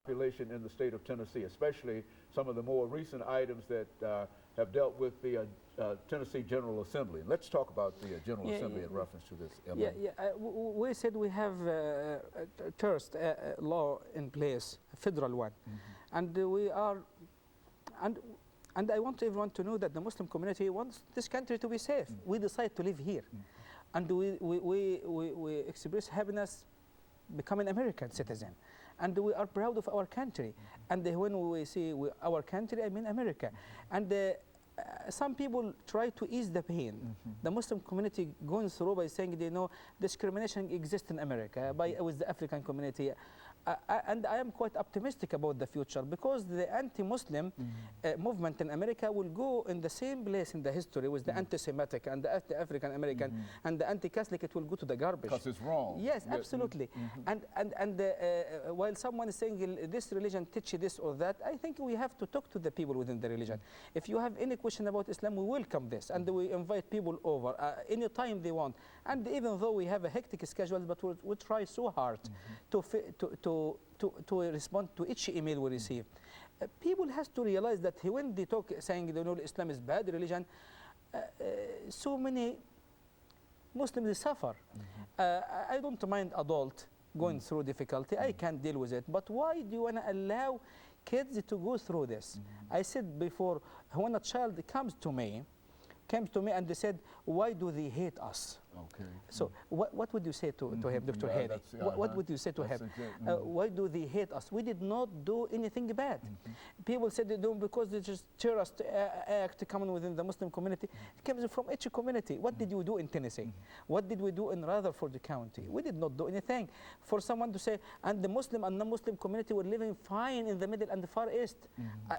population in the state of Tennessee, especially some of the more recent items that have dealt with the Tennessee General Assembly. Let's talk about the General Assembly in reference to this. We said we have a terrorist law in place, a federal one, and we are, and I want everyone to know that the Muslim community wants this country to be safe. We decide to live here, and we express happiness becoming American citizen, and we are proud of our country. And when we say our country, I mean America. And some people try to ease the pain the Muslim community going through by saying they know discrimination exists in America with the African community. And I am quite optimistic about the future, because the anti-Muslim movement in America will go in the same place in the history with the anti-Semitic and the anti-African American and the anti-Catholic. It will go to the garbage. Because it's wrong. Yes, absolutely. And while someone is saying this religion teaches this or that, I think we have to talk to the people within the religion. If you have any question about Islam, we welcome this, and we invite people over any time they want. And even though we have a hectic schedule, but we try so hard to respond to each email we receive. People has to realize that when they talk saying they know Islam is bad religion, so many Muslims suffer. I don't mind adult going through difficulty. I can deal with it. But why do you want to allow kids to go through this? I said before, when a child comes to me and they said, why do they hate us? Okay. So what would you say to him, Dr. Hadi? What would you say to him? Why do they hate us? We did not do anything bad. People said they do because they just terrorist act coming within the Muslim community. It comes from each community. What did you do in Tennessee? What did we do in Rutherford County? We did not do anything. For someone to say, and the Muslim and non-Muslim community were living fine in the Middle and the Far East,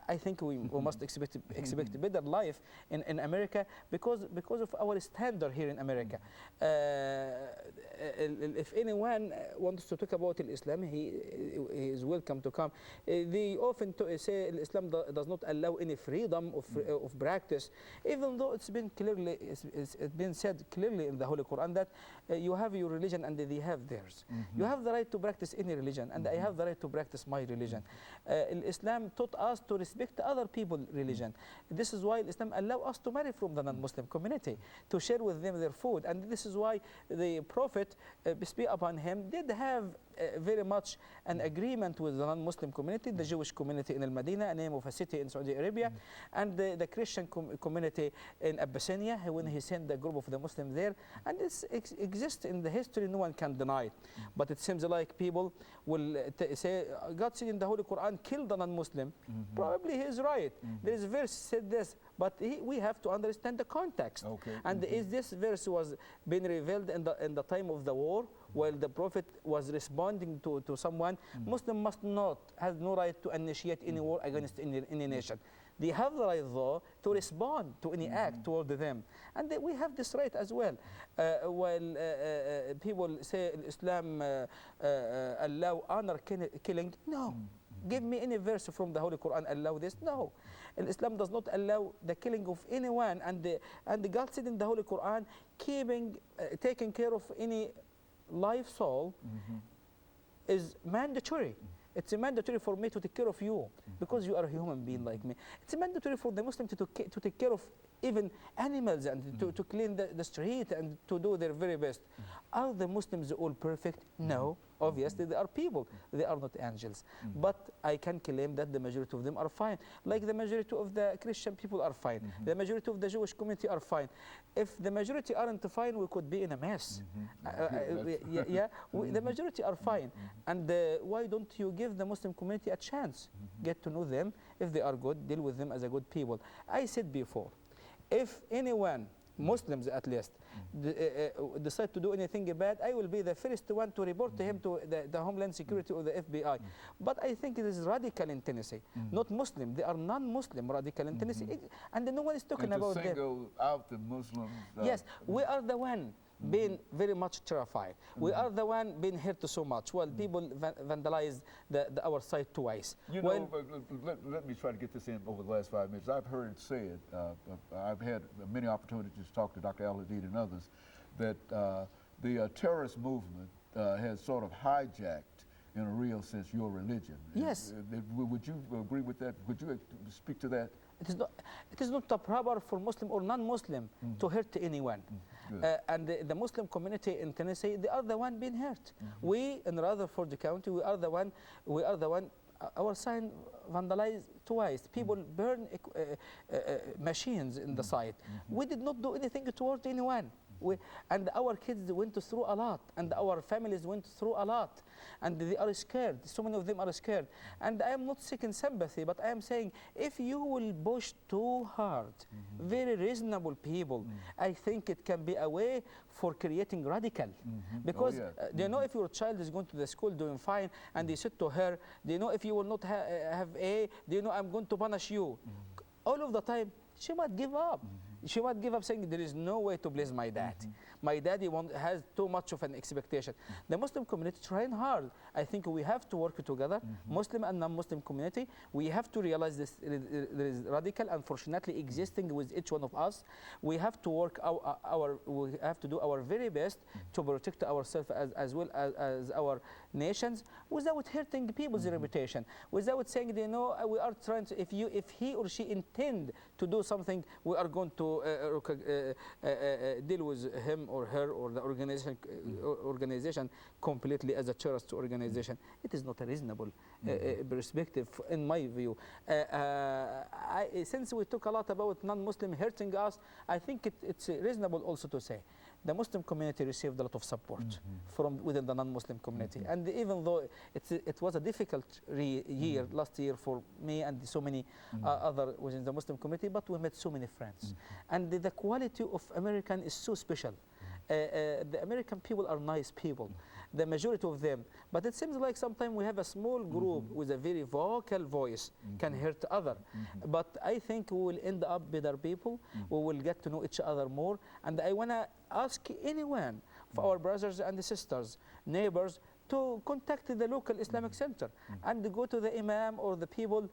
I think we must expect a better life in America because of our standard here in America. If anyone wants to talk about Islam, he is welcome to come. They often say Islam does not allow any freedom of practice, even though it's been said clearly in the Holy Quran that you have your religion and they have theirs. You have the right to practice any religion, and I have the right to practice my religion. Islam taught us to respect other people's religion. This is why Islam allows us to marry from the non-Muslim community, to share with them their food, and this is why the Prophet, peace be upon him, did have very much an agreement with the non-Muslim community, the Jewish community in Al-Madinah, a name of a city in Saudi Arabia, and the Christian community in Abyssinia, when he sent a group of the Muslims there. And this exists in the history, no one can deny it. But it seems like people will say, God said in the Holy Quran, kill the non-Muslim. Probably he is right. There is a verse said this, but we have to understand the context. And is this verse was being revealed in the time of the war, while the Prophet was responding to someone? Muslim has no right to initiate any war against any nation. They have the right, though, to respond to any act toward them. And we have this right as well. While people say Islam allow honor killing, no. Give me any verse from the Holy Quran allow this? No. And Islam does not allow the killing of anyone. And God said in the Holy Quran, taking care of any life soul is mandatory. It's mandatory for me to take care of you because you are a human being like me. It's mandatory for the Muslim to take care of even animals and to clean the street and to do their very best. Are the Muslims all perfect? No. Obviously, they are people. They are not angels. But I can claim that the majority of them are fine. Like the majority of the Christian people are fine. The majority of the Jewish community are fine. If the majority aren't fine, we could be in a mess. The majority are fine. And why don't you give the Muslim community a chance? Get to know them. If they are good, deal with them as a good people. I said before, if anyone, Muslims at least, decide to do anything bad, I will be the first one to report to him to the Homeland Security or the FBI. But I think it is radical in Tennessee, not Muslim. They are non-Muslim radical in Tennessee, and no one is talking about them. Single out the Muslims. Yes, we are the one being very much terrified. We are the one being hurt so much. Well, people vandalize our site twice. You know, let me try to get this in over the last 5 minutes. I've heard it said, I've had many opportunities to talk to Dr. Al-Hadid and others, that the terrorist movement has sort of hijacked in a real sense, your religion. Yes. Would you agree with that? Would you speak to that? It is not proper for Muslim or non-Muslim to hurt anyone. And the Muslim community in Tennessee, they are the one being hurt. We in Rutherford County, we are the one, our sign vandalized twice. People burn machines in the site. We did not do anything toward anyone. And our kids went through a lot, and our families went through a lot, and they are scared. So many of them are scared. And I am not seeking sympathy, but I am saying if you will push too hard, very reasonable people, I think it can be a way for creating radical. Because do you know if your child is going to the school doing fine, and they said to her, do you know if you will not have A, do you know I'm going to punish you? All of the time, she might give up. She might give up saying there is no way to please my dad. My daddy has too much of an expectation. The Muslim community trying hard. I think we have to work together, Muslim and non-Muslim community. We have to realize this there is radical, unfortunately, existing with each one of us. We have to work we have to do our very best to protect ourselves as well as our nations, without hurting people's reputation, without saying, you know, we are trying to, if he or she intend to do something, we are going to deal with him or her or the organization completely as a terrorist organization. It is not a reasonable perspective, in my view. Since we talk a lot about non-Muslim hurting us, I think it's reasonable also to say the Muslim community received a lot of support from within the non-Muslim community. And even though it was a difficult year last year for me and so many other within the Muslim community, but we met so many friends. And the quality of American is so special. The American people are nice people, the majority of them. But it seems like sometimes we have a small group with a very vocal voice can hurt other. But I think we will end up better people. We will get to know each other more. And I want to ask anyone, for our brothers and sisters, neighbors, to contact the local Islamic center and go to the imam or the people,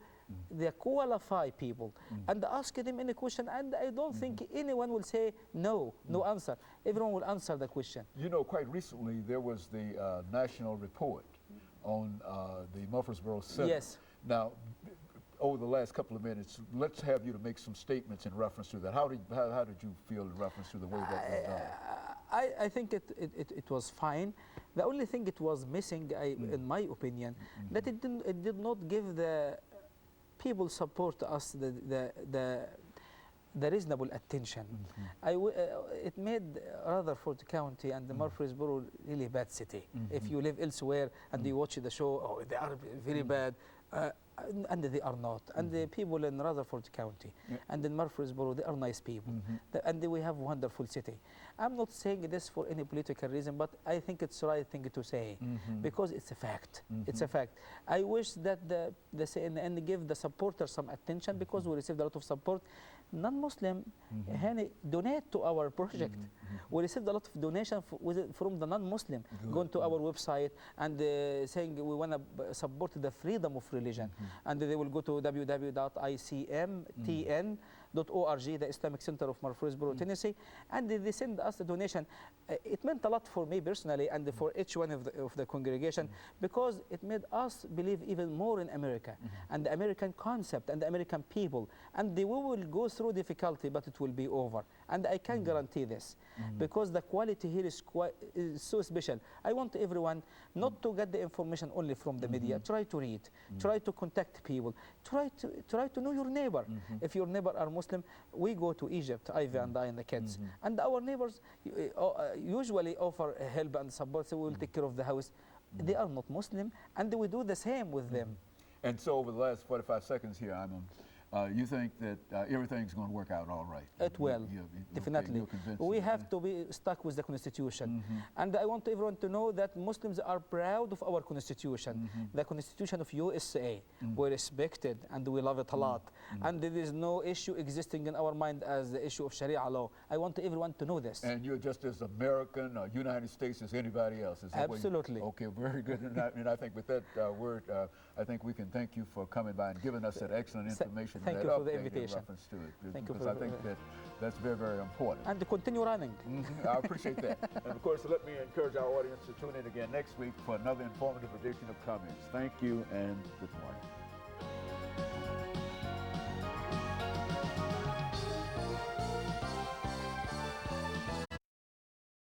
the qualified people, and ask them any question. And I don't think anyone will say no answer. Everyone will answer the question. You know, quite recently there was the national report on the Murfreesboro Center. Yes. Now, over the last couple of minutes, let's have you to make some statements in reference to that. How did you feel in reference to the way that was done? I think it was fine. The only thing it was missing, in my opinion, that it did not give the people support to us the reasonable attention. It made Rutherford County and the Murfreesboro really bad city. If you live elsewhere and you watch the show, oh, they are very bad. And they are not. And the people in Rutherford County and in Murfreesboro, they are nice people. And we have a wonderful city. I'm not saying this for any political reason, but I think it's the right thing to say because it's a fact. It's a fact. I wish that the CNN give the supporters some attention because we received a lot of support. Non-Muslim donate to our project. We received a lot of donation from the non-Muslim going to our website and saying we want to support the freedom of religion. And they will go to www.icmtn.org, the Islamic Center of Murfreesboro, Tennessee, and they send us a donation. It meant a lot for me personally and for each one of the congregation because it made us believe even more in America and the American concept and the American people. And we will go through difficulty, but it will be over. And I can guarantee this because the quality here is so special. I want everyone not to get the information only from the media. Try to read, try to contact people, try to know your neighbor. If your neighbor are Muslim, we go to Egypt, Ivy and I and the kids. And our neighbors usually offer help and support, so we will take care of the house. They are not Muslim, and we do the same with them. And so over the last 45 seconds here, you think that everything's going to work out all right? It will, definitely. We have to be stuck with the Constitution. And I want everyone to know that Muslims are proud of our Constitution, the Constitution of USA. We respect it and we love it a lot. And there is no issue existing in our mind as the issue of Sharia law. I want everyone to know this. And you're just as American or United States as anybody else? Is that Absolutely. Okay, very good. And I think with that word, I think we can thank you for coming by and giving us that excellent information. Thank that you for the update in invitation. reference to it, Thank you because for I think the- that's very, very important. And continue running. I appreciate that. And of course, let me encourage our audience to tune in again next week for another informative edition of Comments. Thank you and good morning.